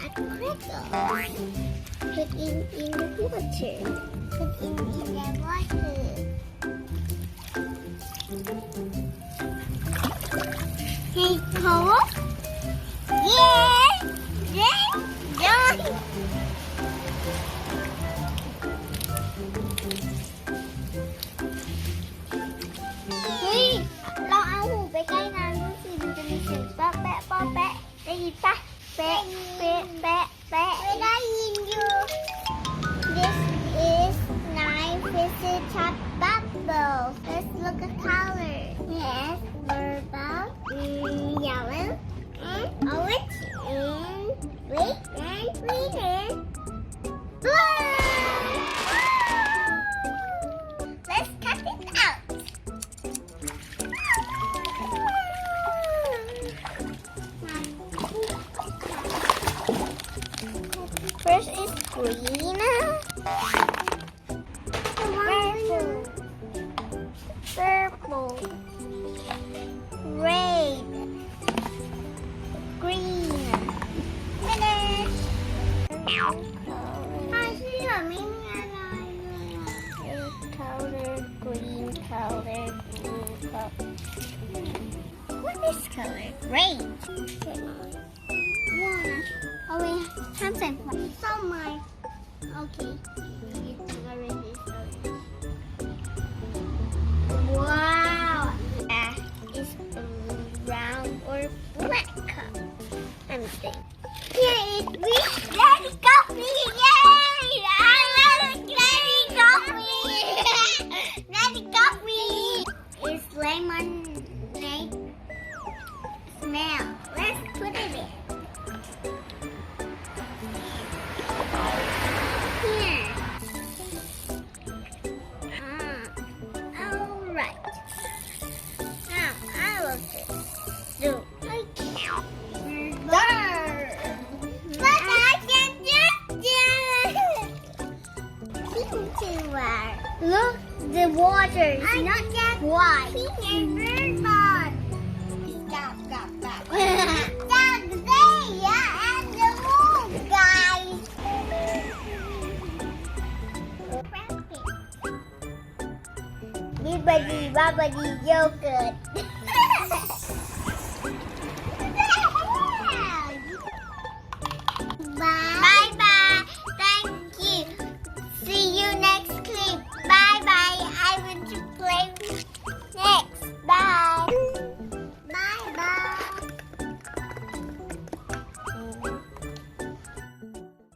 Bath Crackles. Put in the water. Put in the water. Hey, Cole. Yeah. Done.เฮ้ยเราเอาหูไปใกล้น้ำดูสิมันจะมีเสียงป๊อแปะป๊อแปะได้ยินปะแปะแปะแปะแปะไม่ได้ยินอยู่ This is nice Fizzy top bubble. Let's look at color. Yes, purple, yellow, and orange, and red, and green, and blue. Let's cut it out. First is green, purple, red, green. Finish. ที่เหลือไม่มีอะไรเลยอ่ะ Red color, green color, blue color. What is color? Red. One. เอาไว้ห้ามใส่หัวส้มไหมโอเค Wow. That is brown or black color. Let me think. Here is green. Daddy coffee. Yay! I love Daddy coffee. Daddy coffee. It's lemonade smell. Let's put it in. Here. All right. Now I will do like there. But I can just do it. Look, the water is not that white. Pink and red ball. Stop. Stop there and the moon, guys. Bibbidi bobbidi yogurt.